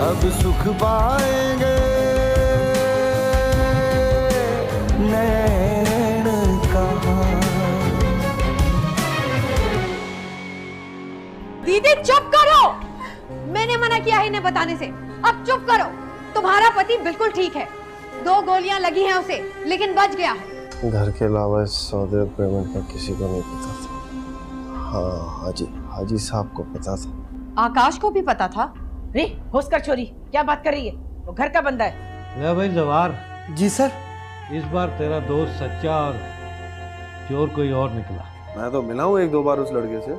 अब सुख पाएंगे नैन कहाँ। दीदी चुप करो, मैंने मना किया है इन्हें बताने से, अब चुप करो। तुम्हारा पति बिल्कुल ठीक है, 2 गोलियां लगी हैं उसे लेकिन बच गया है। घर के अलावा इस सौदे और पेमेंट का किसी को नहीं पता था। हाँ हाजी साहब को पता था। आकाश को भी पता था। रे होश कर छोरी, क्या बात कर रही है? वो घर का बंदा है। ले भाई जवार, जी सर। इस बार तेरा दोस्त सच्चा और चोर कोई और निकला। मैं तो मिला हूँ 1-2 बार उस लड़के से,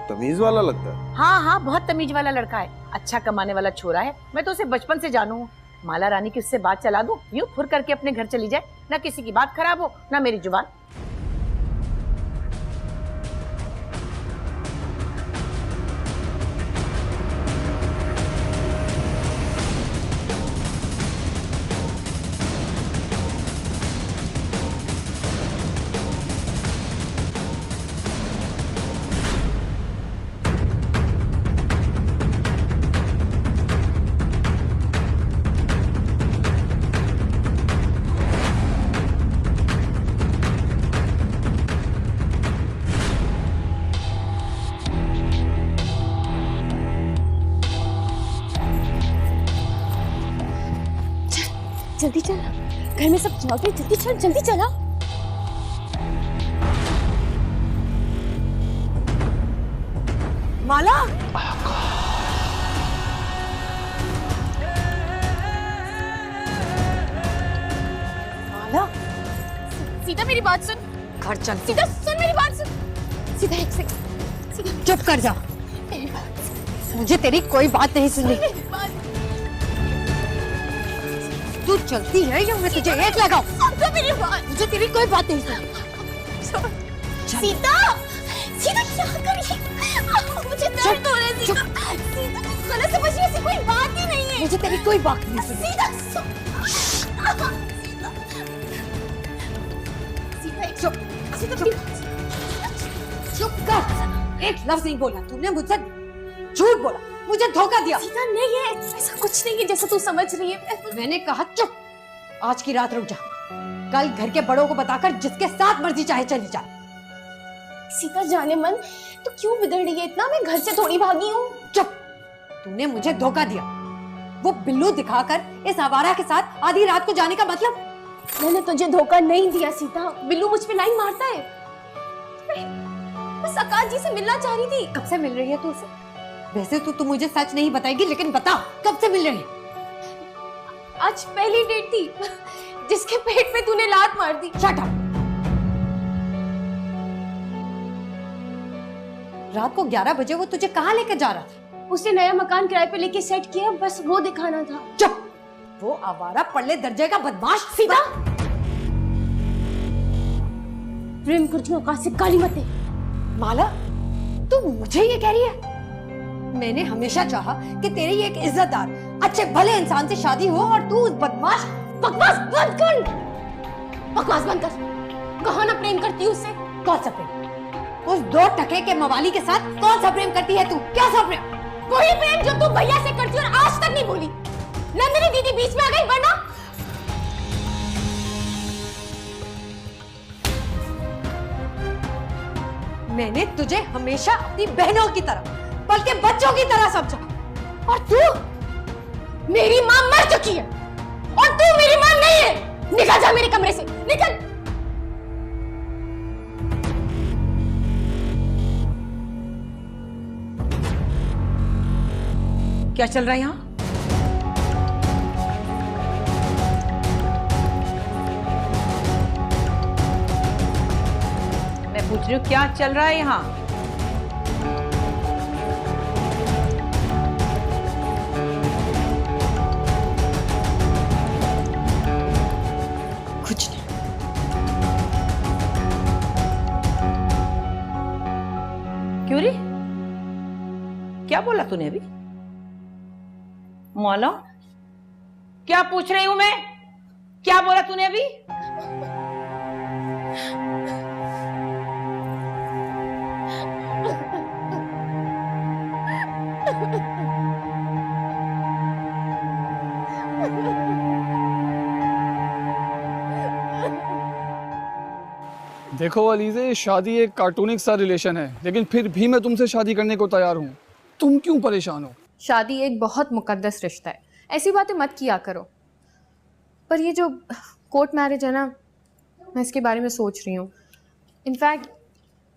तमीज वाला लगता है। हाँ बहुत तमीज वाला लड़का है, अच्छा कमाने वाला छोरा है। मैं तो उसे बचपन से जानू हूँ। माला रानी की उससे बात चला दूं, यूं फुर करके अपने घर चली जाए, ना किसी की बात खराब हो ना मेरी जुबान। जल्दी चल, घर में सब जाग गए, जल्दी चल, जल्दी चला। माला, माला, सीधा मेरी बात सुन। घर चल। सीधा सुन मेरी बात सुन। सीधा एक सेकंड, सीधा चुप कर जा, मेरी बात सुन। मुझे तेरी कोई बात नहीं सुननी। मेरी बात तू चलती है या मैं तुझे एक लगाऊं? सुन मेरी बात। मुझे तेरी कोई बात नहीं सुननी। सीता, सीता क्या कर रही है? मुझे दर्द हो रहा है सीता। सीता गलत समझ ऐसी कोई बात ही नहीं है। मुझे तेरी कोई बात नहीं सुननी। सीता सीता एक चुप, सीता चुप कर। एक लफ्ज नहीं बोला तूने मुझसे, झूठ बोला, मुझे धोखा दिया। सीता नहीं है, ऐसा कुछ नहीं है जैसा तू समझ रही है। मैंने कहा चुप, आज की रात रुक जा, कल घर के बड़ों को बताकर जिसके साथ मर्जी चाहे चली जा। सीता जाने मन, तू क्यों बिगड़ रही है इतना? मैं घर से थोड़ी भागी हूँ। चुप, तूने मुझे धोखा दिया। वो बिल्लू दिखाकर इस आवारा के साथ आधी रात को जाने का मतलब? मैंने तुझे धोखा नहीं दिया सीता, बिल्लू मुझ पे लाइन मारता है। बस आकाश जी से मिलना चाह रही थी। कब से मिल रही है तू उसे? वैसे तो तू मुझे सच नहीं बताएगी, लेकिन बता कब से मिल रही है? आज पहली डेट थी, जिसके पेट पे तूने लात मार दी। Shut up. रात को 11 बजे वो तुझे कहाँ लेकर जा रहा था? उसने नया मकान किराए पे लेके सेट किया, बस वो दिखाना था। चुप, वो आवारा पल्ले दर्जे का बदमाश। सीता, प्रेम करती हूँ आकाश से, काली मत दे। माला, तू मुझे ये कह रही है? मैंने हमेशा चाहा कि तेरी एक इज्जतदार अच्छे भले इंसान से शादी हो और तू उस बदमाश। बकवास बंद कर, बकवास बंद कर। कहाँ ना प्रेम करती है उससे? कौन सा प्रेम? उस 2 टके के मवाली के साथ कौन सा प्रेम करती है तू? क्या सा प्रेम? वही प्रेम जो तू भैया से करती और आज तक नहीं भूली। नंदिनी दीदी बीच में आ गई, वरना मैंने तुझे हमेशा अपनी बहनों की तरह, बल्कि बच्चों की तरह समझा, और तू मेरी माँ मर चुकी है और तू मेरी माँ नहीं है। निकल जा मेरे कमरे से, निकल। क्या चल रहा है यहाँ? मैं पूछ रही हूँ क्या चल रहा है यहाँ? कुछ नहीं। क्यों रे? क्या बोला तूने अभी? मौला, क्या पूछ रही हूं मैं? क्या बोला तूने अभी? देखो अलीज़े, शादी एक कार्टूनिक सा रिलेशन है, लेकिन फिर भी मैं तुमसे शादी करने को तैयार हूँ। तुम क्यों परेशान हो? शादी एक बहुत मुकद्दस रिश्ता है, ऐसी बातें मत किया करो। पर ये जो कोर्ट मैरिज है ना, मैं इसके बारे में सोच रही हूँ। इनफैक्ट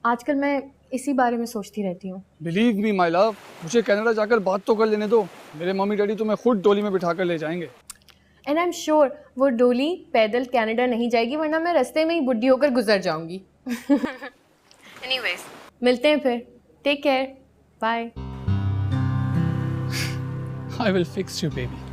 आजकल मैं इसी बारे में सोचती रहती हूँ। बिलीव मी माय लव, मुझे कनाडा जाकर बात तो कर लेने दो। मेरे मम्मी डैडी तुम्हें खुद डोली में बिठा कर ले जाएंगे। एंड आई एम श्योर वो डोली पैदल कनाडा नहीं जाएगी, वरना मैं रास्ते में ही बुढ़ी होकर गुजर जाऊंगी। एनीवेज, मिलते हैं फिर। Take care, bye. I will fix you baby.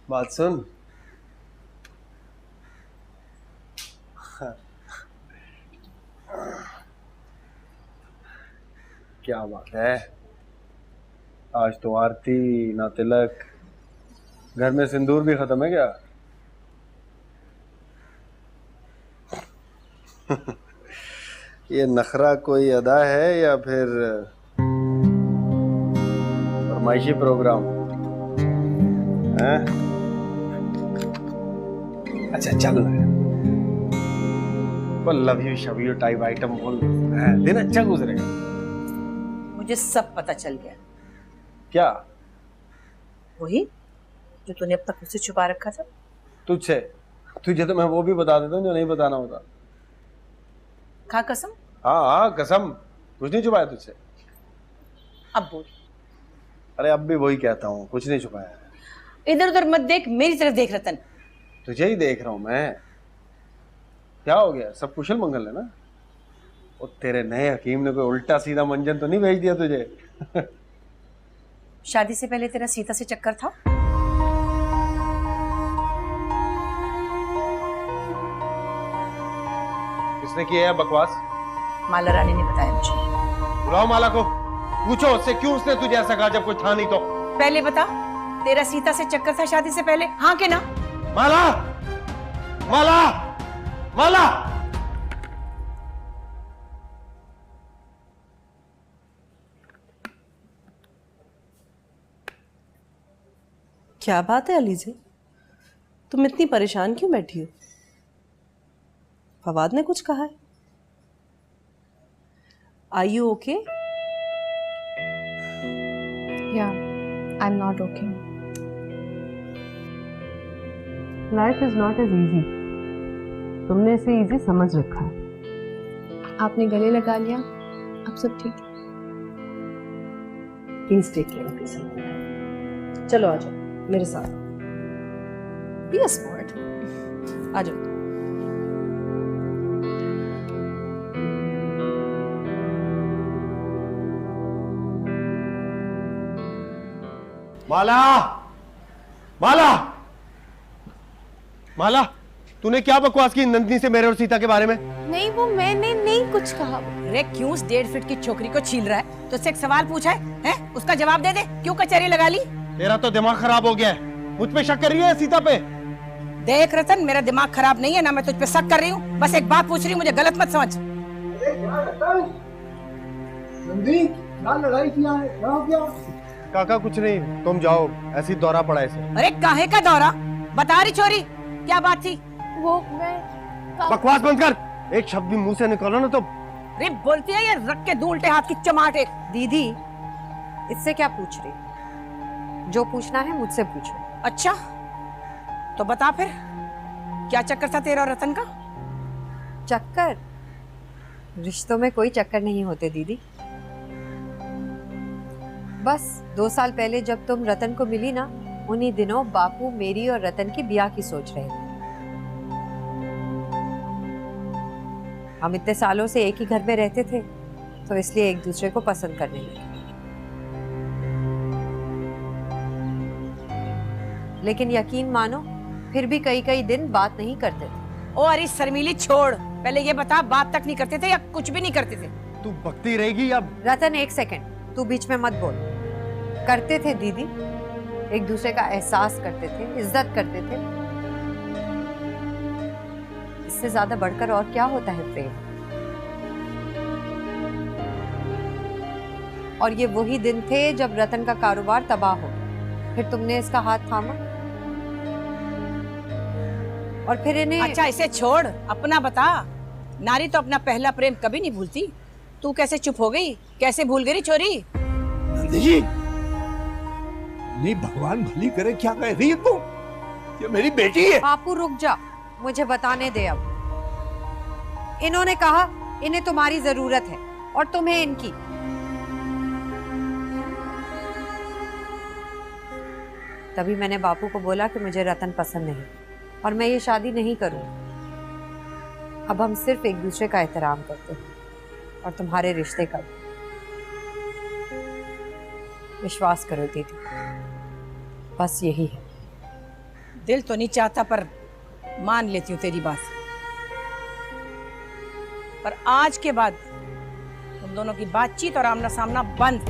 बात सुन, क्या बात है, आज तो आरती ना तिलक, घर में सिंदूर भी खत्म है क्या? ये नखरा कोई अदा है या फिर फरमाइशी प्रोग्राम है? अच्छा चल, लव यू शव यू टाइप आइटम बोल, दिन अच्छा गुजरेगा। मुझे सब पता चल गया। क्या? वही जो तूने अब तक मुझसे छुपा रखा था। तुझसे? तुझे तो मैं वो भी बता देता हूँ जो नहीं बताना होता। खा कसम। हाँ हाँ कसम, कुछ नहीं छुपाया तुझसे। अब बोल। अरे अब भी वही कहता हूँ, कुछ नहीं छुपाया है। इधर उधर मत देख, मेरी तरफ देख रतन। तुझे ही देख रहा हूँ मैं। क्या हो गया, सब कुशल मंगल है ना? और तेरे नए हकीम ने कोई उल्टा सीधा मंजन तो नहीं भेज दिया तुझे? शादी से पहले तेरा सीता से चक्कर था? किसने किया है बकवास? माला रानी ने बताया मुझे। बुलाओ माला को, पूछो उससे क्यों उसने तुझे ऐसा कहा जब कोई था नहीं तो। पहले बता, तेरा सीता से चक्कर था शादी से पहले, हाँ के ना? माला, माला, माला। क्या बात है अलीज़े, तुम इतनी परेशान क्यों बैठी हो? फवाद ने कुछ कहा है? Are you okay? या, I am not okay. Life is not as easy. तुमने इसे इजी समझ रखा है। आपने गले लगा लिया, अब सब ठीक है। Please take care of yourself. चलो आ जाओ मेरे साथ। Be a smart. आ जाओ। माला, माला, माला, तूने क्या बकवास की नंदिनी से मेरे और सीता के बारे में? नहीं, वो मैंने नहीं कुछ कहा। अरे क्यों उस 1.5 फीट की छोकरी को छील रहा है? तो उससे एक सवाल पूछा है? उसका जवाब दे दे। क्यों कचहरी लगा ली? तेरा तो दिमाग खराब हो गया है। मुझ पे शक कर रही है सीता पे? देख रतन, मेरा दिमाग खराब नहीं है ना, मैं तुझ पे शक कर रही हूँ। बस एक बात पूछ रही हूँ, मुझे गलत मत समझ। काका कुछ नहीं, तुम जाओ, ऐसी दौरा पड़ा इसे। अरे काहे का दौरा? बता रही छोरी, क्या बात थी? वो मैं बकवास बंद कर, एक शब्द भी मुंह से निकालो ना तो। अरे बोलती है ये रख के दूं उल्टे हाथ की चमाट एक। दीदी, इससे क्या पूछ रही? जो पूछना है मुझसे पूछो। अच्छा तो बता फिर, क्या चक्कर था तेरा और रतन का? चक्कर? रिश्तों में कोई चक्कर नहीं होते दीदी। बस 2 साल पहले जब तुम रतन को मिली ना, उन्हीं दिनों बापू मेरी और रतन की ब्याह की सोच रहे थे। हम इतने सालों से एक ही घर में रहते थे, तो इसलिए एक दूसरे को पसंद करने लगे। लेकिन यकीन मानो, फिर भी कई दिन बात नहीं करते थे। ओ अरे शर्मीली छोड़, पहले ये बता, बात तक नहीं करते थे या कुछ भी नहीं करते थे? तू बकती रहेगी या? रतन एक सेकंड, तू बीच में मत बोल। करते थे दीदी, एक दूसरे का एहसास करते थे, इज्जत करते थे। इससे ज्यादा बढ़कर और क्या होता है प्रेम? और ये वही दिन थे जब रतन का कारोबार तबाह हो गया। फिर तुमने इसका हाथ थामा और फिर इन्हें। अच्छा इसे छोड़, अपना बता। नारी तो अपना पहला प्रेम कभी नहीं भूलती। तू कैसे चुप हो गई, कैसे भूल गई चोरी? नंदी जी, नहीं भगवान भली करे, क्या कह रही है तू? ये मेरी बेटी है। बापू रुक जा, मुझे बताने दे अब। इन्होंने कहा इन्हें तुम्हारी जरूरत है और तुम्हें इनकी। तभी मैंने बापू को बोला कि मुझे रतन पसंद नहीं और मैं ये शादी नहीं करूंगी। अब हम सिर्फ एक दूसरे का एहतराम करते हैं और तुम्हारे रिश्ते का भी। विश्वास करो दीदी, बस यही है। दिल तो नहीं चाहता पर मान लेती हूँ तेरी बात, पर आज के बाद तुम दोनों की बातचीत और आमना सामना बंद।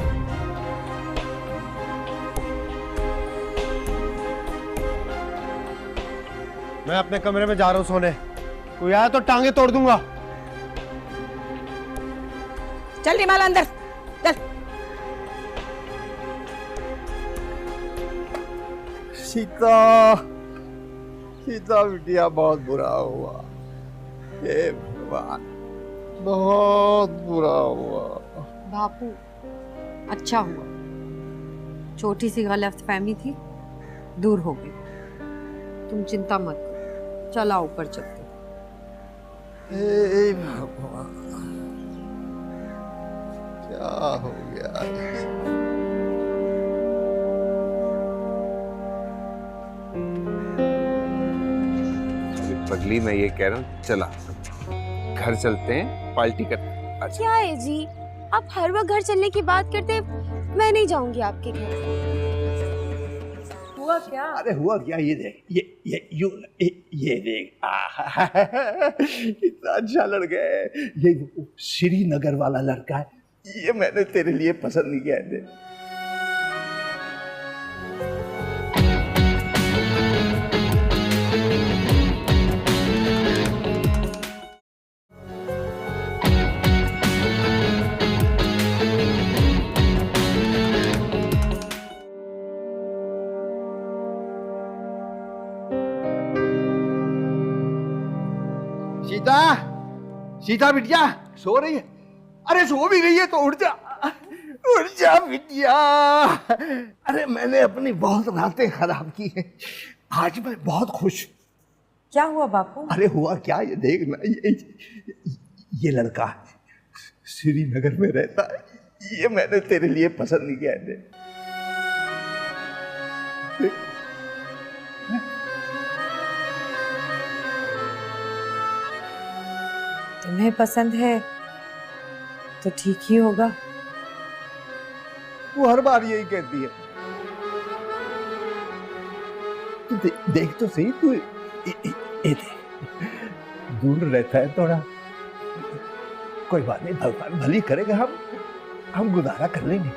मैं अपने कमरे में जा रहा हूँ सोने। कोई आया तो टांगे तोड़ दूंगा। चल री माला अंदर चल। सीता, सीता बिटिया बहुत बुरा हुआ। हे भगवान, बहुत बुरा हुआ। बापू अच्छा हुआ, छोटी सी गलतफहमी थी, दूर हो गई। तुम चिंता मत करो, चला ऊपर चलते। हे भगवान, क्या हो गया? पगली, मैं ये कह रहा हूँ, चला घर चलते हैं, पार्टी करते हैं। अच्छा। क्या है जी, आप हर वक्त घर चलने की बात करते, मैं नहीं जाऊंगी आपके घर। हुआ क्या? अरे हुआ क्या, ये देख, ये देख, इतना अच्छा लड़का है। ये श्रीनगर वाला लड़का है, ये मैंने तेरे लिए पसंद नहीं किया है। सीता, सीता बिटिया सो रही है? अरे सो भी गई है तो उठ जा बिटिया। अरे मैंने अपनी बहुत रातें खराब की हैं, आज मैं बहुत खुश। क्या हुआ बापू? अरे हुआ क्या, ये देख ना, ये लड़का श्रीनगर में रहता है, ये मैंने तेरे लिए पसंद नहीं किया है। तुम्हें पसंद है तो ठीक ही होगा। वो हर बार यही कहती है। तू देख तो सही, तू दूर रहता है थोड़ा। कोई बात नहीं, भगवान भली करेगा, हम गुजारा कर लेंगे।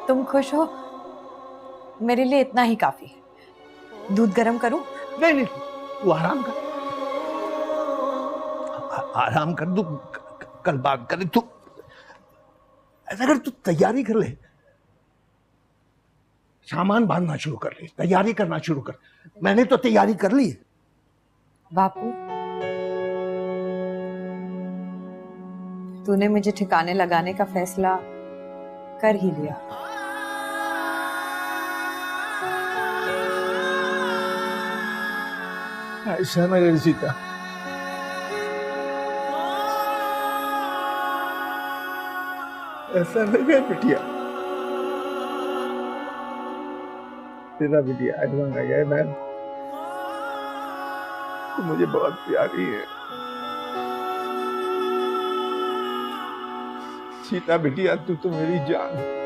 तुम खुश हो, मेरे लिए इतना ही काफी है। दूध गरम करूं? नहीं नहीं, तू आराम कर, आराम कर। तू कल बात करें। तू ऐसा कर, तू तैयारी कर ले, सामान बांधना शुरू कर ले, तैयारी करना शुरू कर। मैंने तो तैयारी कर ली है। बापू, तूने मुझे ठिकाने लगाने का फैसला कर ही लिया। ऐसा ना कर सीता, ऐसा ना कर बिटिया। तेरा बिटिया एडवांस आ गया मैम, तू मुझे बहुत प्यारी है। सीता बिटिया, तू तो मेरी जान है।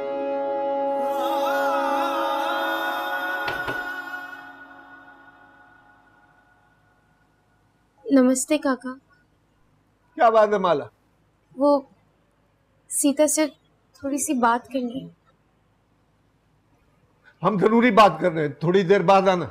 नमस्ते काका। क्या बात है माला? वो सीता से थोड़ी सी बात करनी है। हम जरूरी बात कर रहे हैं, थोड़ी देर बाद आना।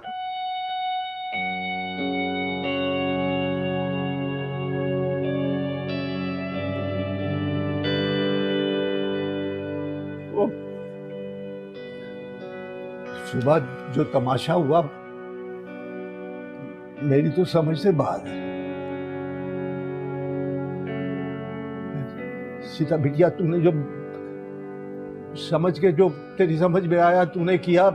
सुबह जो तमाशा हुआ मेरी तो समझ से बाहर है। सीता बिटिया, तूने जो समझ के, जो तेरी समझ में आया तूने किया,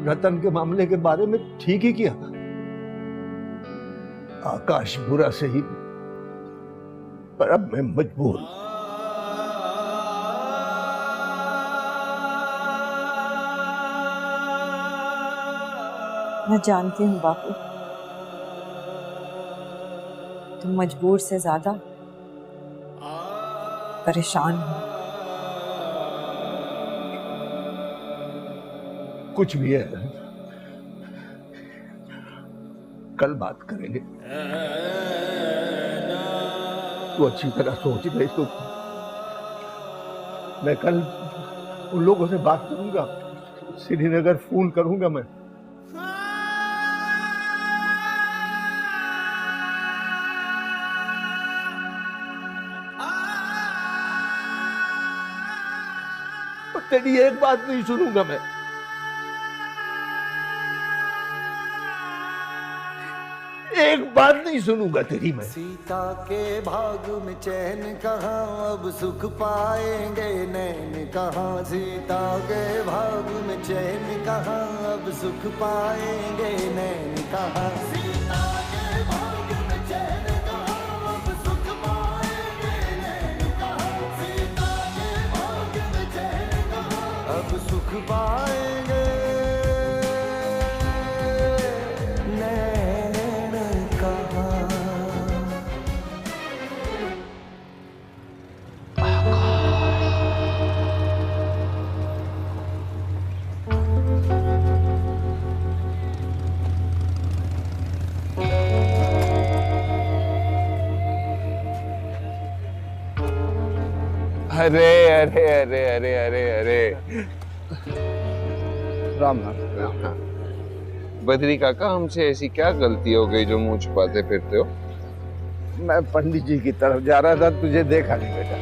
रतन के मामले के बारे में ठीक ही किया। आकाश बुरा सही, पर अब मैं मजबूर हूं। मैं जानती हूँ बापू, तुम मजबूर से ज्यादा परेशान हो। कुछ भी है, कल बात करेंगे। तू अच्छी तरह सोच गई तो मैं कल उन लोगों से बात करूंगा, श्रीनगर फोन करूंगा मैं। तेरी एक बात नहीं सुनूंगा मैं। एक बात नहीं सुनूंगा तेरी मैं। सीता के भाग में चैन कहाँ, अब सुख पाएंगे नैन कहाँ। सीता के भाग में चैन कहाँ, अब सुख पाएंगे नैन कहाँ। सीता के भाग में चैन कहाँ, अब सुख पाएंगे नैन कहाँ। सीता के भाग में चैन कहाँ, अब सुख पाएंगे अरे अरे अरे अरे अरे अरे राम राम। हाँ। बद्री काका, हमसे ऐसी क्या गलती हो गई जो मुंह छुपाते फिरते हो? मैं पंडित जी की तरफ जा रहा था, तुझे देखा नहीं बेटा।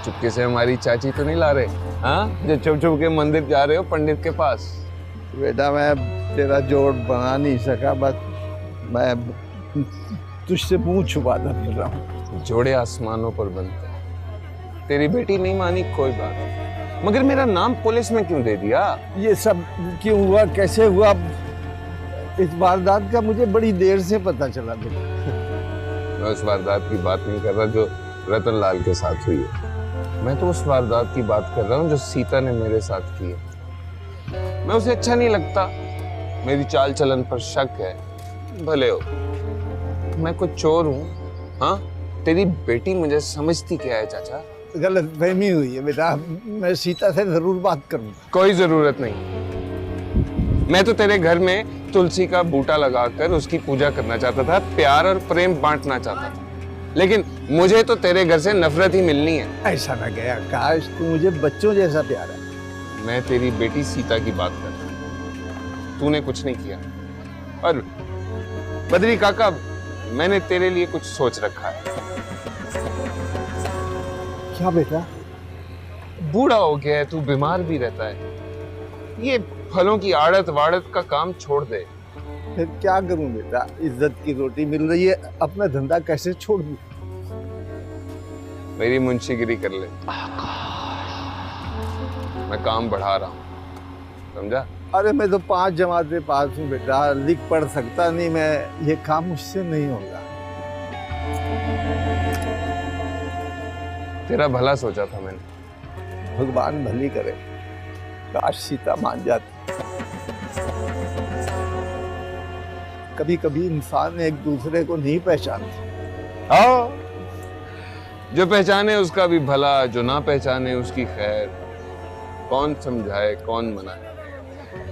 चुपके से हमारी चाची तो नहीं ला रहे? हाँ, जो छुप छुप के मंदिर जा रहे हो पंडित के पास? बेटा मैं तेरा जोड़ बना नहीं सका, बस मैं तुझसे मुंह छुपाता फिर रहा हूँ। जोड़े आसमानों पर बनते हैं। तेरी बेटी नहीं मानी कोई बात, मगर मेरा नाम पुलिस में क्यों दे दिया? ये सब क्यों हुआ, कैसे हुआ, इस वारदात का मुझे बड़ी देर से पता चला बेटा। मैं उस वारदात की बात नहीं कर रहा जो रतन लाल के साथ हुई है। मैं तो उस वारदात की बात कर रहा हूँ जो सीता ने मेरे साथ की है। मैं उसे अच्छा नहीं लगता, मेरी चाल चलन पर शक है। भले हो मैं कुछ चोर हूँ, हाँ? तेरी बेटी मुझे समझती क्या है चाचा? गलतफहमी हुई है बेटा, मैं सीता से जरूर बात करूंगा। कोई जरूरत नहीं। मैं तो तेरे घर में तुलसी का बूटा लगाकर उसकी पूजा करना चाहता था, प्यार और प्रेम बांटना चाहता था, लेकिन मुझे तो तेरे घर से नफरत ही मिलनी है। ऐसा ना गया, काश तू मुझे बच्चों जैसा प्यारा है। मैं तेरी बेटी सीता की बात कर रहा हूं, तूने कुछ नहीं किया। और बद्री काका, मैंने तेरे लिए कुछ सोच रखा है। क्या बेटा? बूढ़ा हो गया है, तू बीमार भी रहता है, ये फलों की आड़त वाड़त का काम छोड़ दे। फिर क्या करूं बेटा, इज्जत की रोटी मिल रही है, अपना धंधा कैसे छोड़ दूं? मेरी मुंशीगिरी कर ले, मैं काम बढ़ा रहा हूं, समझा? अरे मैं तो 5 जमातें पास हूँ बेटा, लिख पढ़ सकता नहीं मैं, ये काम मुझसे नहीं होगा। तेरा भला सोचा था मैंने। भगवान भली करे, काश सीता मान जाती। कभी कभी इंसान एक दूसरे को नहीं पहचानते। हाँ, जो पहचाने उसका भी भला, जो ना पहचाने उसकी खैर। कौन समझाए कौन मनाए।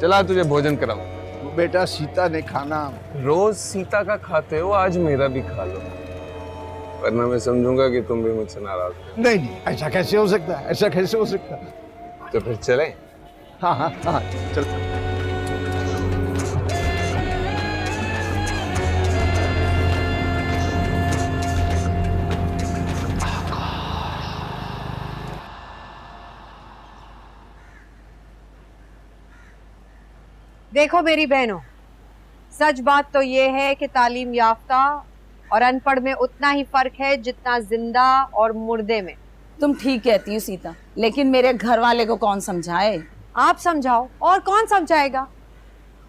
चला तुझे भोजन कराऊं। बेटा सीता ने खाना, रोज सीता का खाते हो, आज मेरा भी खा लो, वरना मैं समझूंगा कि तुम भी मुझसे नाराज हो। नहीं नहीं, ऐसा कैसे हो सकता है, ऐसा कैसे हो सकता है? तो फिर चलें? हाँ हाँ हाँ, चल। देखो मेरी बहनों, सच बात तो ये है कि तालीम याफ्ता और अनपढ़ में उतना ही फर्क है जितना जिंदा और मुर्दे में। तुम ठीक कहती हो सीता, लेकिन मेरे घर वाले को कौन समझाए? आप समझाओ, और कौन समझाएगा?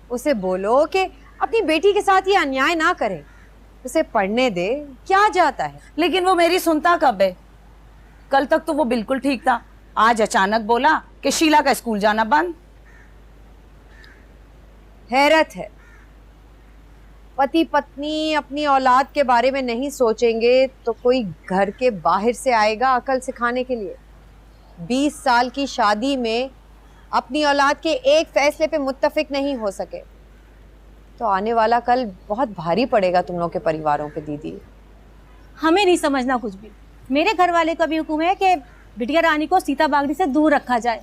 उसे बोलो कि अपनी बेटी के साथ ये अन्याय ना करे, उसे पढ़ने दे, क्या जाता है। लेकिन वो मेरी सुनता कब है? कल तक तो वो बिल्कुल ठीक था, आज अचानक बोला कि शीला का स्कूल जाना बंद। हैरत है, पति पत्नी अपनी औलाद के बारे में नहीं सोचेंगे तो कोई घर के बाहर से आएगा अकल सिखाने के लिए। 20 साल की शादी में अपनी औलाद के एक फैसले पे मुत्तफिक नहीं हो सके तो आने वाला कल बहुत भारी पड़ेगा तुम लोग के परिवारों पे। दीदी हमें नहीं समझना कुछ भी। मेरे घर वाले का भी हुक्म है कि बिटिया रानी को सीता बागड़ी से दूर रखा जाए।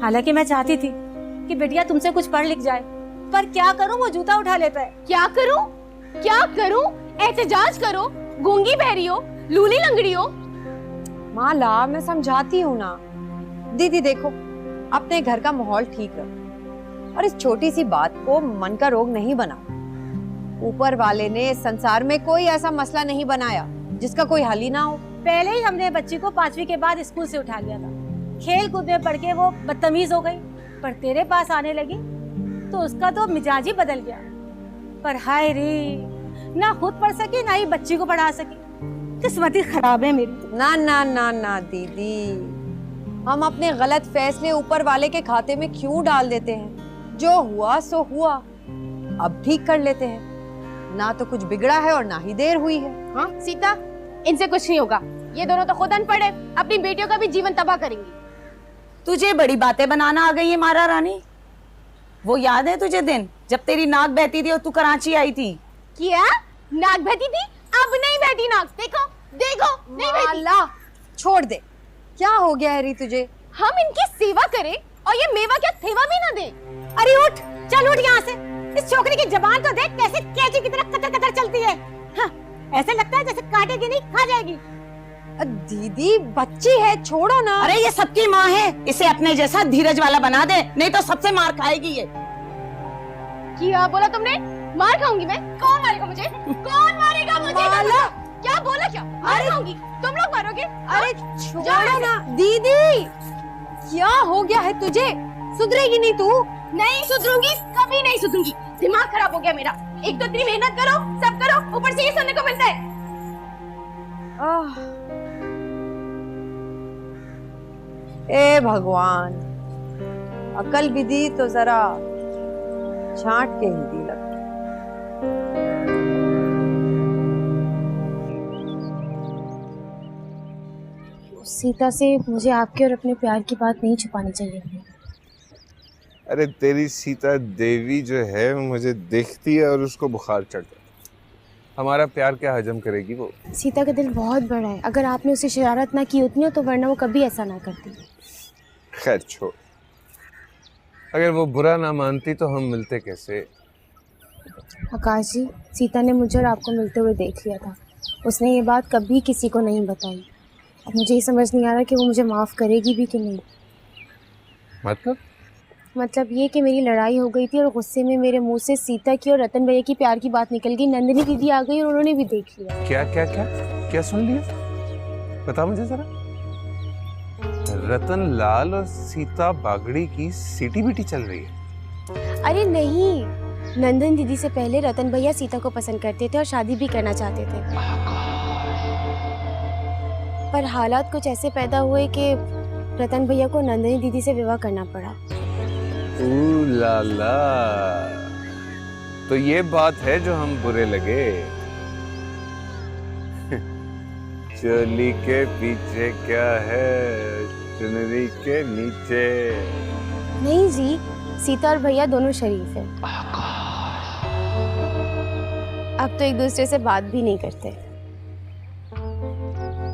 हालांकि मैं चाहती थी कि बिटिया तुमसे कुछ पढ़ लिख जाए, पर क्या करूं, वो जूता उठा लेता है। क्या करूं? क्या करूं? एहतजाज करो, गूंगी बहरी हो, लूली लंगड़ी हो। माला, मैं समझाती हूँ ना। दीदी देखो, अपने घर का माहौल ठीक रखो और इस छोटी सी बात को मन का रोग नहीं बनाओ। ऊपर वाले ने संसार में कोई ऐसा मसला नहीं बनाया जिसका कोई हल ही ना हो। पहले ही हमने बच्ची को 5वीं के बाद स्कूल से उठा लिया था। खेल कूद में पढ़ के वो बदतमीज हो गई, पर तेरे पास आने लगी तो उसका तो मिजाज ही बदल गया। पर हाय रे, ना खुद पढ़ सकी ना ही बच्ची को पढ़ा सकी। किस्मत ही खराब है मेरी। ना ना ना ना दीदी, हम अपने गलत फैसले ऊपर वाले के खाते में क्यों डाल देते हैं? जो हुआ सो हुआ, अब ठीक कर लेते हैं। ना तो कुछ बिगड़ा है और ना ही देर हुई है। हाँ सीता, इनसे कुछ नहीं होगा। ये दोनों तो खुद अनपढ़ है, अपनी बेटियों का भी जीवन तबाह करेंगी। तुझे बड़ी बातें बनाना आ गई है मारा रानी। वो याद है तुझे दिन जब तेरी नाक बहती थी और तू कराची आई थी? क्या नाक बहती थी? अब नहीं बहती नाक। देखो देखो, नहीं बहती। माला, छोड़ दे। क्या हो गया है री तुझे? हम इनकी सेवा करें और ये मेवा क्या थेवा भी ना दे। अरे उठ, चल उठ यहाँ से। इस छोकरी की जबान तो देख कैसे कैची की तरह कतर कतर चलती है। हाँ, ऐसे लगता है जैसे काटेगी नहीं खा जाएगी। दीदी बच्ची है, छोड़ो ना। अरे ये सबकी माँ है, इसे अपने जैसा धीरज वाला बना दे, नहीं तो सबसे मार खाएगी ये। क्या बोला तुमने? मार खाऊंगी मैं? कौन मारेगा मुझे? कौन मारेगा मुझे? माला, क्या बोला? क्या मार खाऊंगी? तुम लोग मारोगे? अरे छोड़ो ना दीदी। क्या हो गया है तुझे? सुधरेगी नहीं तू? नहीं सुधरूंगी, कभी नहीं सुधरूंगी। दिमाग खराब हो गया मेरा। एक तो इतनी मेहनत करो, सब करो, ऊपर से ये सुनने को मिलता है। ए भगवान, अकल भी दी तो जरा छांट के ही दी लगती। सीता से मुझे आपके और अपने प्यार की बात नहीं छुपानी चाहिए। अरे तेरी सीता देवी जो है मुझे देखती है और उसको बुखार चढ़ता है। हमारा प्यार क्या हजम करेगी वो? सीता का दिल बहुत बड़ा है, अगर आपने उसे शरारत ना की होती तो वरना वो कभी ऐसा ना करती। खैर छोड़, अगर वो बुरा ना मानती तो हम मिलते कैसे? आकाश जी, सीता ने मुझे और आपको मिलते हुए देख लिया था। उसने ये बात कभी किसी को नहीं बताई। अब मुझे ये समझ नहीं आ रहा कि वो मुझे माफ़ करेगी भी कि नहीं। मतलब ये कि मेरी लड़ाई हो गई थी और गुस्से में मेरे मुंह से सीता की और रतन भैया की प्यार की बात निकल गई। नंदिनी दीदी आ गई और उन्होंने भी देख लिया। क्या क्या क्या क्या सुन लिया? बता मुझे जरा। रतन लाल और सीता बागड़ी की सीटी बीटी चल रही है? अरे नहीं, नंदन दीदी से पहले रतन भैया सीता को पसंद करते थे और शादी भी करना चाहते थे, पर हालात कुछ ऐसे पैदा हुए कि रतन भैया को नंदिनी दीदी से विवाह करना पड़ा। ला ला, तो ये बात है जो हम बुरे लगे। चोली के पीछे क्या है, चुनरी के नीचे? नहीं जी, सीता और भैया दोनों शरीफ हैं। अब तो एक दूसरे से बात भी नहीं करते।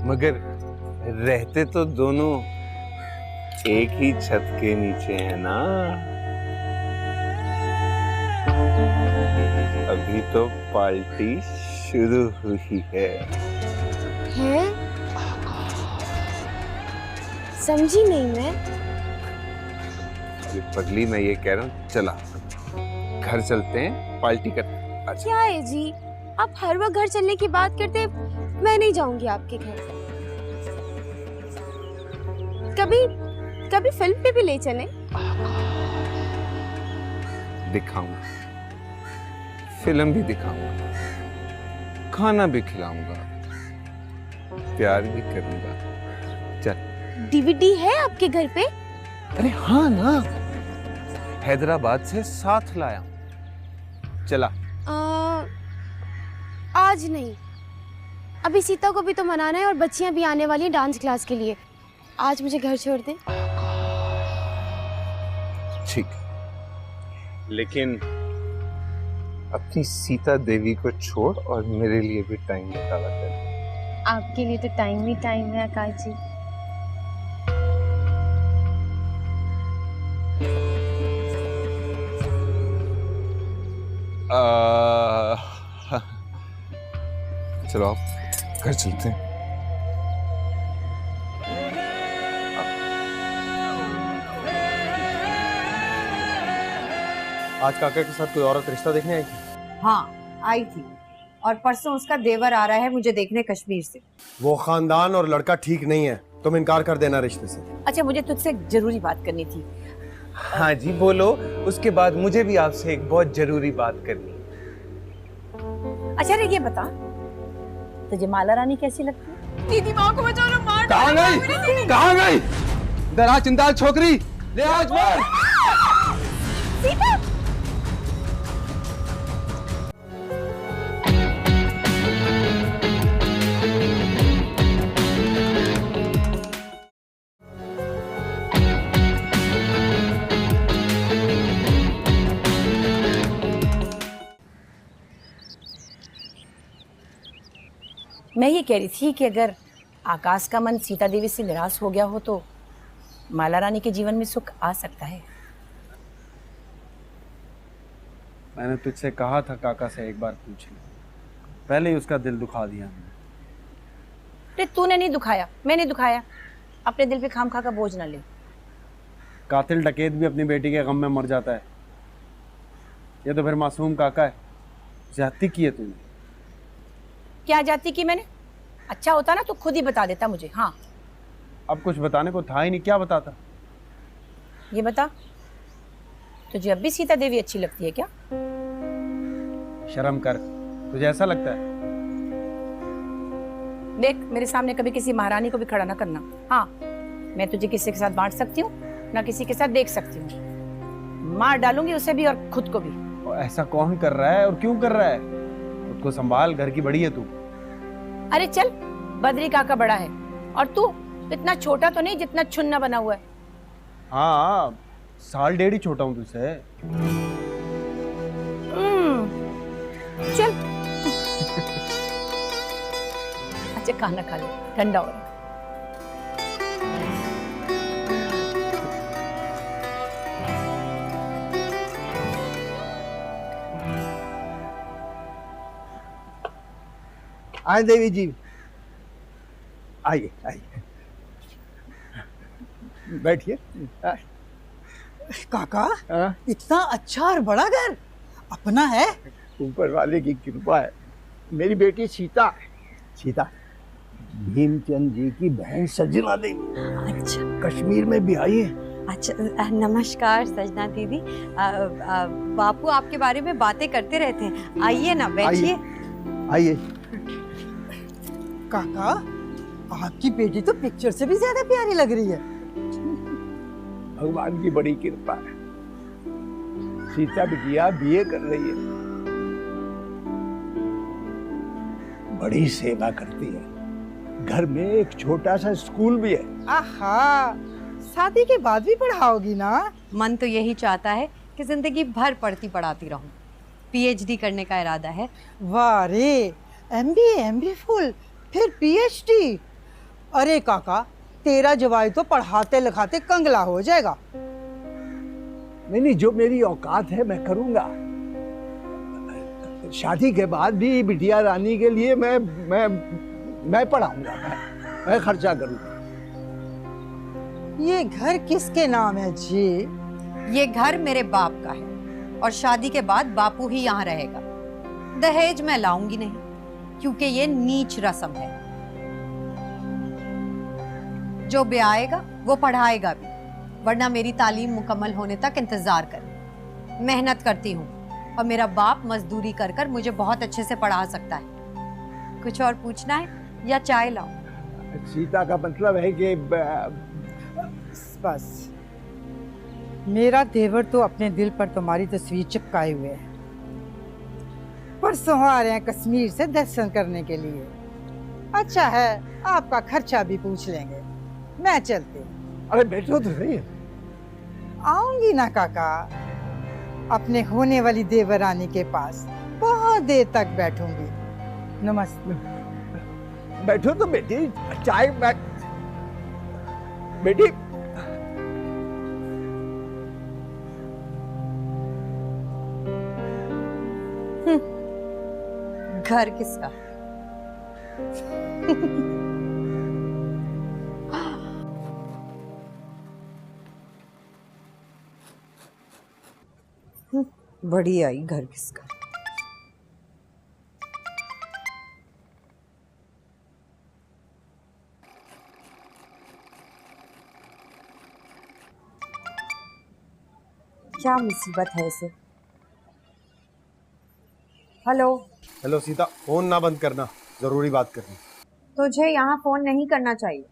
मगर रहते तो दोनों एक ही छत के नीचे है ना? अभी तो पार्टी शुरू हुई है। हैं? समझी नहीं मैं। ये पगली, मैं ये कह रहा हूँ चला घर चलते हैं, पार्टी करते हैं। अच्छा। क्या है जी, आप हर वक्त घर चलने की बात करते, मैं नहीं जाऊंगी आपके घर। कभी कभी फिल्म पे भी ले चलें। दिखाऊंगा, फिल्म भी दिखाऊंगा, खाना भी खिलाऊंगा, प्यार भी करूंगा। चल। डीवीडी है आपके घर पे? अरे हाँ ना, हैदराबाद से साथ लाया। चला। आज नहीं, अभी सीता को भी तो मनाना है और बच्चियां भी आने वाली हैं डांस क्लास के लिए। आज मुझे घर छोड़ दे। ठीक, लेकिन अपनी सीता देवी को छोड़ और मेरे लिए भी टाइम निकाला कर। आपके लिए तो टाइम ही टाइम है आकाश जी। चलो आप घर चलते हैं। आज काका के साथ कोई औरत रिश्ता देखने आई थी? हाँ आई थी, और परसों उसका देवर आ रहा है मुझे देखने कश्मीर से। वो खानदान और लड़का ठीक नहीं है, तुम इनकार कर देना रिश्ते से। अच्छा, मुझे तुझसे एक जरूरी बात करनी थी। हाँ जी बोलो, उसके बाद मुझे भी आपसे एक बहुत जरूरी बात करनी है। अच्छा रे, ये बता तुझे माला रानी कैसी लगती है? दीदी माँ को बचाओ ना, मार कहाँ गई? कहाँ गई? दरा चिंताल छोकरी, ले आज मार। सीता! मैं ये कह रही थी कि अगर आकाश का मन सीता देवी से निराश हो गया हो तो माला रानी के जीवन में सुख आ सकता है। मैंने तुझसे कहा था काका से एक बार पूछ ले, पहले ही उसका दिल दुखा दिया हमने। अरे तूने नहीं दुखाया, मैंने दुखाया। अपने दिल पे खामखा का बोझ ना ले। कातिल डकैत भी अपनी बेटी के गम में मर जाता है, ये तो फिर मासूम काका है। ज्यादती की है तूने। क्या जाती की मैंने? अच्छा होता ना तो खुद ही बता देता मुझे। हाँ, अब कुछ बताने को था ही नहीं, क्या बताता? ये बता, तुझे अब भी सीता देवी अच्छी लगती है क्या? शर्म कर, तुझे ऐसा लगता है? देख, मेरे सामने कभी किसी महारानी को भी खड़ा ना करना। हाँ, मैं तुझे किसी के साथ बांट सकती हूँ ना किसी के साथ देख सकती हूँ। मार डालूंगी उसे भी और खुद को भी। और ऐसा कौन कर रहा है और क्यों कर रहा है? खुद को संभाल, घर की बड़ी है तू। अरे चल, बद्री काका बड़ा है और तू इतना छोटा तो नहीं जितना छुन्ना बना हुआ है। हाँ, साल डेढ़ ही छोटा हूँ तुझसे। चल। अच्छा, खाना खा ले, ठंडा हो रहा है। आए देवी जी, आइए आइए, बैठिए। काका, इतना अच्छा और बड़ा घर अपना है? ऊपर वाले की कृपा है। मेरी बेटी सीता, सीता भीमचंद जी की बहन सजना देवी। अच्छा, कश्मीर में भी आई है। अच्छा, नमस्कार सजना दीदी। बापू आपके बारे में बातें करते रहते हैं, आइए ना, बैठिए। आइए। काका, आपकी बेटी तो पिक्चर से भी ज्यादा प्यारी लग रही है। भगवान की बड़ी कृपा है। सीता बिटिया बीए कर रही है, बड़ी सेवा करती है। घर में एक छोटा सा स्कूल भी है। आहा, शादी के बाद भी पढ़ाओगी ना? मन तो यही चाहता है कि जिंदगी भर पढ़ती पढ़ाती रहूं। पीएचडी करने का इरादा है। वाह रे, एमबीए, एमबीए फुल, फिर पीएचडी। अरे काका, तेरा जवाई तो पढ़ाते लिखाते कंगला हो जाएगा। नहीं, जो मेरी औकात है मैं करूंगा। शादी के बाद भी बिटिया रानी के लिए मैं पढ़ाऊंगा, मैं खर्चा करूंगा। ये घर किसके नाम है जी? ये घर मेरे बाप का है और शादी के बाद बापू ही यहाँ रहेगा। दहेज मैं लाऊंगी नहीं, क्योंकि ये नीच रस्म है। जो ब्याएगा वो पढ़ाएगा भी, वरना मेरी तालीम मुकम्मल होने तक इंतजार करे। मेहनत करती हूँ और मेरा बाप मजदूरी कर कर मुझे बहुत अच्छे से पढ़ा सकता है। कुछ और पूछना है या चाय लाऊं? सीता का मतलब है कि बस मेरा देवर तो अपने दिल पर तुम्हारी तस्वीर चिपकाए हुए है। परसों आ रहे हैं कश्मीर से दर्शन करने के लिए। अच्छा है, आपका खर्चा भी पूछ लेंगे। मैं चलती हूँ। अरे बैठो तो सही। आऊंगी ना काका, अपने होने वाली देवरानी के पास बहुत देर तक बैठूंगी। नमस्ते। बैठो तो बेटी, चाय बेटी। घर किसका? बड़ी आई, घर किसका? क्या मुसीबत है इसे? हेलो। हेलो सीता, फोन ना बंद करना, जरूरी बात करनी। तुझे यहाँ फोन नहीं करना चाहिए।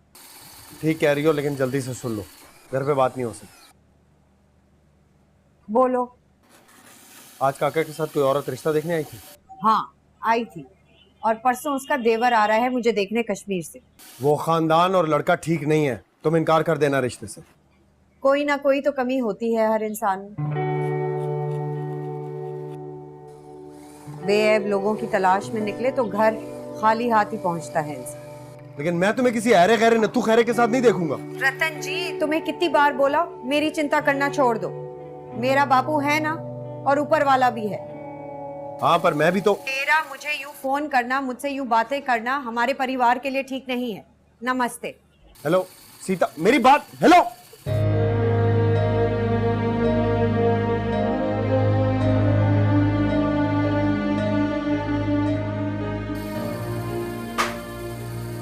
ठीक कह रही हो, लेकिन जल्दी से सुन लो, घर पे बात नहीं हो सकती। बोलो। आज काका के साथ कोई औरत रिश्ता देखने आई थी? हाँ, आई थी, और परसों उसका देवर आ रहा है मुझे देखने कश्मीर से। वो खानदान और लड़का ठीक नहीं है, तुम इनकार कर देना रिश्ते से। कोई ना कोई तो कमी होती है हर इंसान में। बेऐब लोगों की तलाश में निकले तो घर खाली हाथ ही पहुंचता है इंसान। लेकिन मैं तुम्हें किसी अहरे गहरे नत्थू खैरे के साथ नहीं देखूंगा। रतन जी, तुम्हें कितनी बार बोला मेरी चिंता करना छोड़ दो। मेरा बापू है ना, और ऊपर वाला भी है। हाँ, पर मैं भी तो। तेरा मुझे यूं फोन करना, मुझसे यूं बातें करना हमारे परिवार के लिए ठीक नहीं है। नमस्ते। हेलो सीता, मेरी बात। हेलो।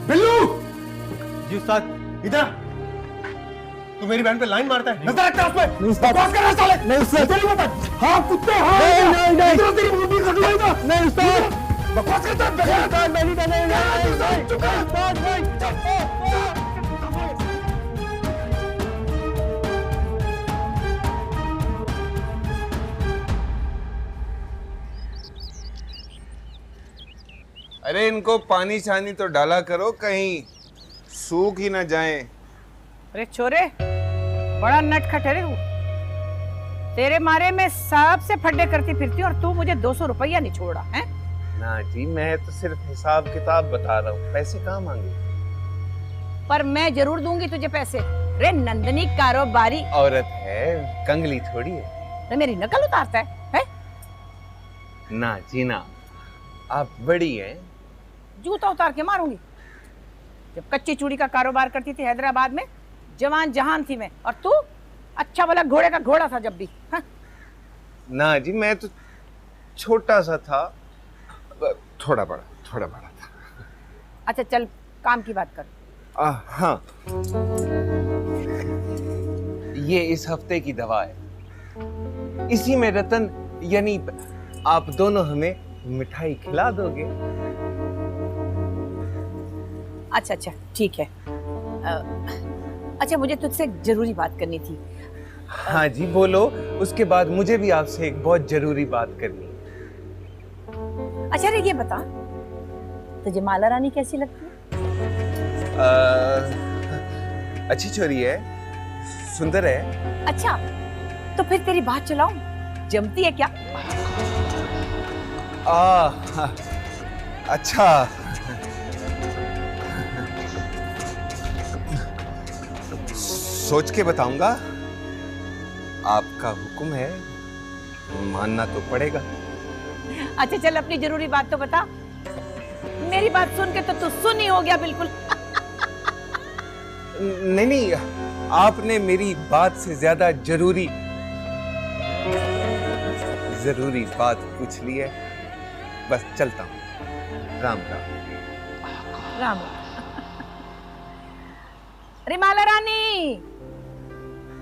बिल्लू जी उस्ताद। इधर। तू मेरी बहन पे लाइन मारता है, नजर रखता है उस पे। नहीं उस्ताद। बकवास कर रहा है साले। नहीं उस्ताद। तेरी मत। हाँ कुत्ते, हाँ। नहीं। इधर तेरी मुंह भी खटू आएगा। नहीं उस्ताद। बकवास करता है। चुप है। अरे इनको पानी छानी तो डाला करो, कहीं सूख ही ना जाए। अरे छोरे, बड़ा नटखट है रे तू। तेरे मारे में सबसे फड्डे करती फिरती और तू मुझे 200 रुपया नहीं छोड़ा है? ना जी, मैं तो सिर्फ हिसाब किताब बता रहा हूँ, पैसे कहाँ मांगे। पर मैं जरूर दूंगी तुझे पैसे। रे नंदनी कारोबारी औरत है, कंगली थोड़ी है। तो मेरी नकल उतारता है? ना जी ना, आप बड़ी हैं। जूता उतार के मारूंगी। जब कच्ची चूड़ी का कारोबार करती थी हैदराबाद में, जवान जहान थी मैं, और तू अच्छा वाला घोड़े का घोड़ा था जब भी। हाँ? ना जी, मैं तो छोटा सा था, थोड़ा बड़ा था। अच्छा चल, काम की बात कर। हाँ, ये इस हफ्ते की दवा है। इसी में रतन यानी आप दोनों हमें मिठाई खिला दोगे। अच्छा ठीक है। अच्छा, मुझे तुझसे एक जरूरी बात करनी थी। हाँ जी बोलो, उसके बाद मुझे भी आपसे एक बहुत जरूरी बात करनी है। अच्छा रे, ये बता, तुझे माला रानी कैसी लगती है? अच्छी छोरी है, सुंदर है। अच्छा, तो फिर तेरी बात चलाऊं, जमती है क्या? अच्छा। सोच के बताऊंगा। आपका हुक्म है, मानना तो पड़ेगा। अच्छा चल, अपनी जरूरी बात तो बता। मेरी बात सुन के तो तू सुन ही हो गया बिल्कुल। नहीं, आपने मेरी बात से ज्यादा जरूरी जरूरी बात पूछ ली है, बस चलता हूँ। राम राम। राम। अरे माला रानी,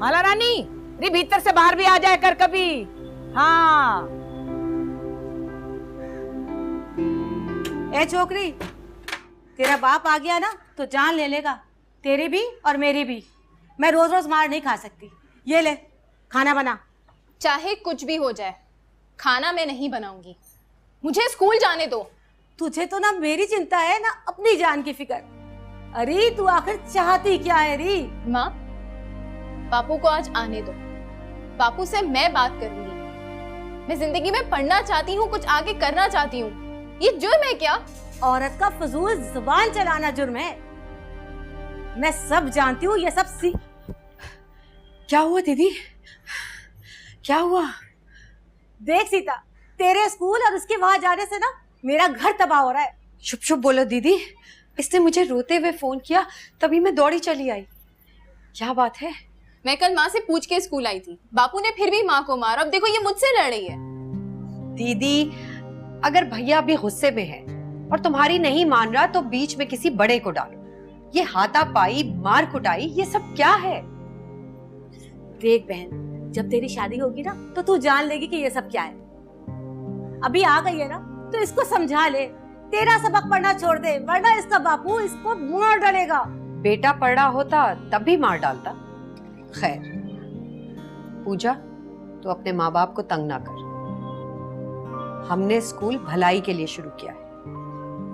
माला रानी, अरे भीतर से बाहर भी आ जाए कर कभी। हाँ। ए छोकरी, तेरा बाप आ गया ना तो जान ले लेगा, तेरी भी और मेरी भी। मैं रोज रोज मार नहीं खा सकती। ये ले, खाना बना। चाहे कुछ भी हो जाए, खाना मैं नहीं बनाऊंगी। मुझे स्कूल जाने दो। तुझे तो ना मेरी चिंता है ना अपनी जान की फिक्र। अरे तू आखिर चाहती क्या है री? माँ, बापू को आज आने दो। बापू से मैं बात करूंगी। मैं जिंदगी में पढ़ना चाहती हूँ, कुछ आगे करना चाहती हूँ। ये जुर्म है क्या? औरत का फजूल जुबान चलाना जुर्म है। मैं सब जानती हूँ ये सब क्या हुआ दीदी? क्या हुआ? देख सीता, तेरे स्कूल और उसके वहां जाने से ना मेरा घर तबाह हो रहा है। चुप चुप बोलो दीदी, इसने मुझे रोते हुए फोन किया, तभी मैं दौड़ी चली आई। क्या बात है? मैं कल माँ से पूछ के स्कूल आई थी, बापू ने फिर भी माँ को मारा। अब देखो ये मुझसे लड़ रही है। दीदी, अगर भैया भी गुस्से में है और तुम्हारी नहीं मान रहा तो बीच में किसी बड़े को डालो। ये हाथापाई, मार कुटाई, ये सब क्या है? देख बहन, जब तेरी शादी होगी ना तो तू जान लेगी कि ये सब क्या है। अभी आ गई है ना तो इसको समझा ले, तेरा सबक पढ़ना छोड़ दे, वरना इसका बापू इसको मार डालेगा। बेटा पढ़ा होता तब भी मार डालता। खैर पूजा, तो अपने माँ बाप को तंग ना कर। हमने स्कूल भलाई के लिए शुरू किया है,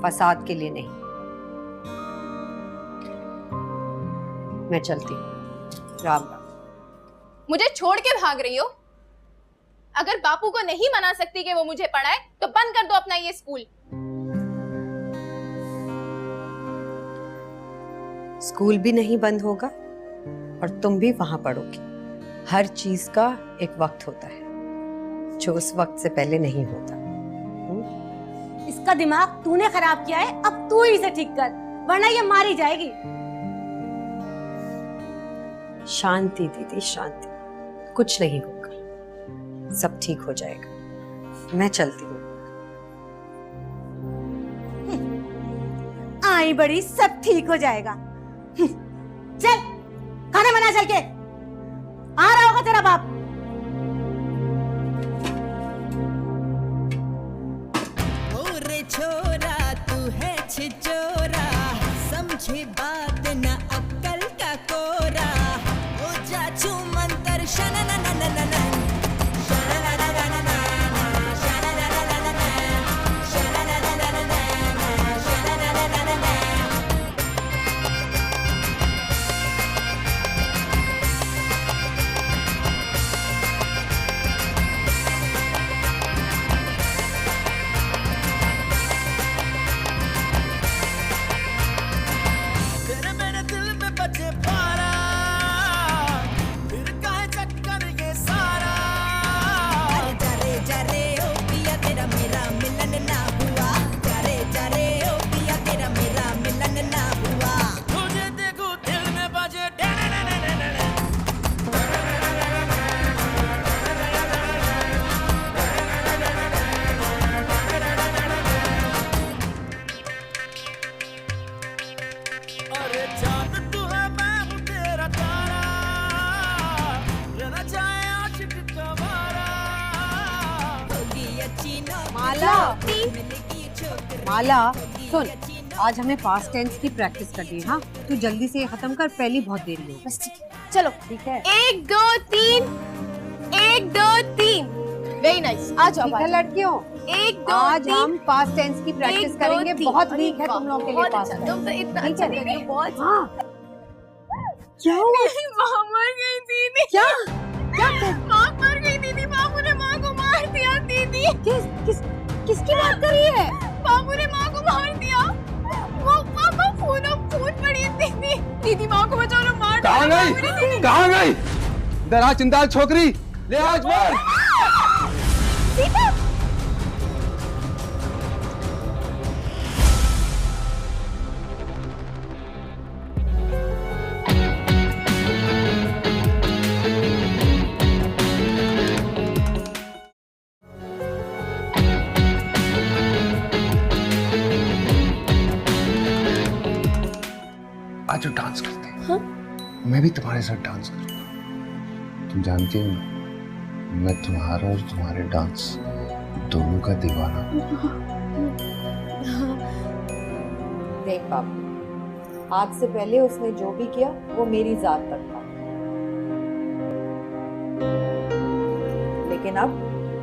फसाद के लिए नहीं। मैं चलती हूँ। राम राम। मुझे छोड़ के भाग रही हो? अगर बापू को नहीं मना सकती कि वो मुझे पढ़ाए तो बंद कर दो अपना ये स्कूल। स्कूल भी नहीं बंद होगा और तुम भी वहां पढ़ोगी। हर चीज का एक वक्त होता है जो उस वक्त से पहले नहीं होता। इसका दिमाग तूने खराब किया है, अब तू ही इसे ठीक कर, वरना ये मारी जाएगी। शांति दीदी, शांति। कुछ नहीं होगा, सब ठीक हो जाएगा। मैं चलती हूँ। आई बड़ी, सब ठीक हो जाएगा। चल खाना बना, चल के आ रहा होगा तेरा बाप। ओरे छोरा तू है छिचोरा, समझे बात ना अक्कल का कोरा। ओ जाचू मंतर शना ना ना ना ना ना, शना ना ना ना ना ना, शना ना ना ना ना ना, शना ना ना ना ना ना, शना ना ना ना ना ना। तेरे मेरे दिल में बचे पारा, फिर काहे चक्कर ये सारा। अरे जा रे ओ पिया, तेरा मेरा मिलन ना हुआ। जा रे ओ पिया, तेरा मेरा मिलन ना हुआ। तुझे देखो दिल में बजे day day day day day. अरे जान तू है, मैं हूँ तेरा तारा, रहना चाहे आशिक तुम्हारा। होगी अच्छी नौकरी, माला, मिलेगी छोकरी। माला सुन, आज हमें पास्ट टेंस की प्रैक्टिस करनी है। हाँ, तू जल्दी से ये खत्म कर, पहली बहुत देरी हो। बस ठीक है, चलो ठीक है। 1 2 3, 1 2 3। वेरी नाइस, आ जाओ। ठीक है लड़कियों, 1 2 आज हम पास्ट टेंस की प्रैक्टिस करेंगे। बहुत वीक है तुम लोगों के लिए पास्ट टेंस। तुम तो इतना ठीक अच्छा है? कर रही हो, बहुत। हाँ। क्या हुआ? मेरी माँ मर गई दीदी। क्या? क्या? माँ मर गई दीदी, बाबू ने माँ को मार दिया दीदी। किसकी बात कर रही है? बाबू ने माँ को मार दिया। वो पापा खून पड़ी दीदी। दीदी माँ को बचाओ, लोग मार कहाँ गई? कहाँ गई? दरा चिंताल छोकरी, ले आज मार। सीता, आज डांस करते हैं। हाँ? मैं भी तुम्हारे साथ डांस करूंगा। तुम जानती हो ना, मैं तुम्हारा और तुम्हारे डांस दोनों का दीवाना। देख बाबू, आज से पहले उसने जो भी किया वो मेरी जात तक था, लेकिन अब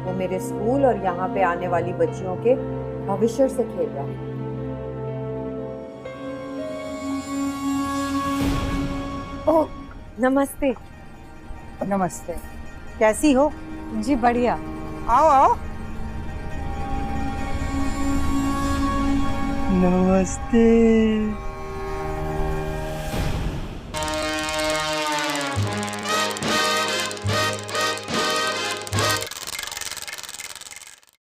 वो मेरे स्कूल और यहाँ पे आने वाली बच्चियों के भविष्य से खेल रहा है। ओह, नमस्ते। नमस्ते। कैसी हो? जी बढ़िया। आओ आओ। नमस्ते।